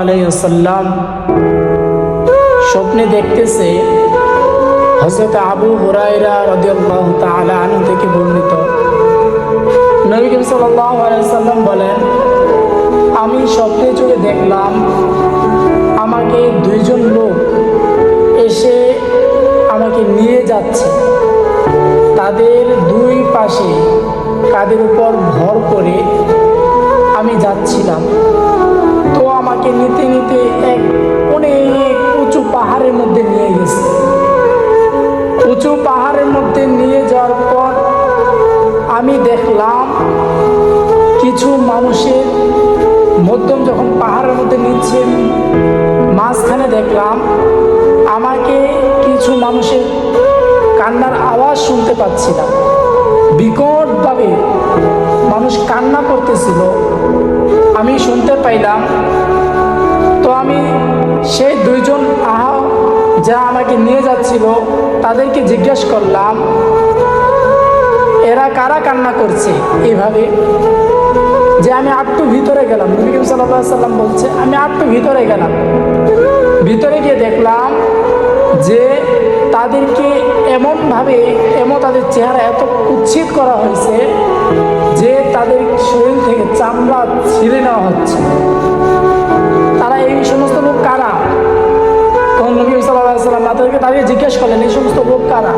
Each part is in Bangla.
আলাইহি ওয়াসাল্লাম স্বপ্নে দেখতেছে, হযরত আবু হুরায়রা রাদিয়াল্লাহু তাআলা আনহু থেকে বর্ণিত, নবী করিম সাল্লাল্লাহু আলাইহি ওয়াসাল্লাম বলেন, আমি স্বপ্নে চোখে দেখলাম আমাকে দুইজন লোক এসে আমাকে নিয়ে যাচ্ছে। তাদের দুই পাশে কাঁধের উপর ভর করে আমি যাচ্ছিলাম। তো আমাকে নিতে নিতে এক অনেক উঁচু পাহাড়ের মধ্যে নিয়ে গেছে। উঁচু পাহাড়ের মধ্যে নিয়ে যাওয়ার পর আমি দেখলাম কিছু মানুষের মধ্যম, যখন পাহাড়ের মধ্যে নিচ্ছে মাঝখানে দেখলাম আমাকে কিছু মানুষের কান্নার আওয়াজ শুনতে পাচ্ছিলাম। বিকটভাবে মানুষ কান্না করতেছিল, আমি শুনতে পাইলাম। তো আমি সেই দুইজন যারা আমাকে নিয়ে যাচ্ছিল তাদেরকে জিজ্ঞাসা করলাম, এরা কারা কান্না করছে এভাবে? যে আমি আটটু ভিতরে গেলাম। নবী করিম সাল্লাল্লাহু আলাইহি ওয়াসাল্লাম বলছে, আমি আটটু ভিতরে গেলাম। ভিতরে গিয়ে দেখলাম যে তাদেরকে এমনভাবে তাদের চেহারা এত কুৎসিত করা হয়েছে যে তাদের শরীর থেকে চামড়া ছিঁড়ে নেওয়া হচ্ছে। তারা এই সমস্ত লোক কারা? তখন নবী করিম সাল্লাল্লাহু আলাইহি ওয়াসাল্লাম তাদেরকে দাঁড়িয়ে জিজ্ঞেস করলেন, এই সমস্ত লোক কারা?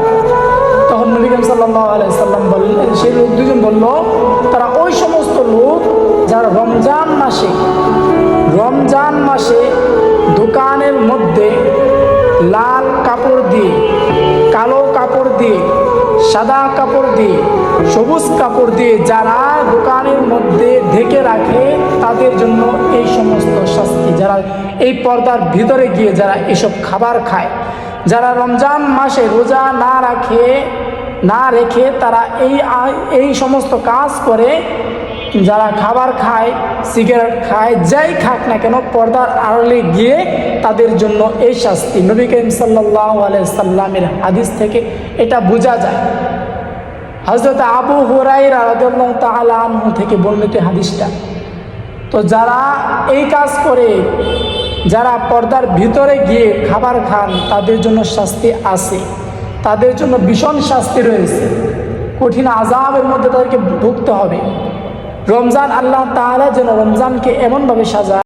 তখন নবী করিম সাল্লাল্লাহু আলাইহি ওয়াসাল্লাম বললেন, সেই লোক দুজন বলল, তারা ওই সমস্ত লোক যারা রমজান মাসে দোকানের মধ্যে লাল কাপড় দিয়ে, কালো কাপড় দিয়ে, সাদা কাপড় দিয়ে, সবুজ কাপড় দিয়ে যারা দোকানের মধ্যে ঢেকে রাখে, তাদের জন্য এই সমস্ত শাস্তি। যারা এই পর্দার ভিতরে গিয়ে যারা এসব খাবার খায়, যারা রমজান মাসে রোজা না রেখে তারা এই সমস্ত কাজ করে, যারা খাবার খায়, সিগারেট খায়, যাই খাক না কেন, পর্দার আড়ালে গিয়ে তাদের জন্য এই শাস্তি। নবী করিম সাল্লাল্লাহু আলাইহি সাল্লামের হাদিস থেকে এটা বোঝা যায়। হযরত আবু হুরায়রা রাদিয়াল্লাহু তাআলা আনহু থেকে বর্ণিত হাদিসটা। তো যারা এই কাজ করে, যারা পর্দার ভিতরে গিয়ে খাবার খান, তাদের জন্য শাস্তি আছে, তাদের জন্য ভীষণ শাস্তি রয়েছে, কঠিন আযাবের মধ্যে তাদেরকে ভুগতে হবে। রমজান, আল্লাহ তাআলা যেন রমজানকে এমনভাবে সাজায়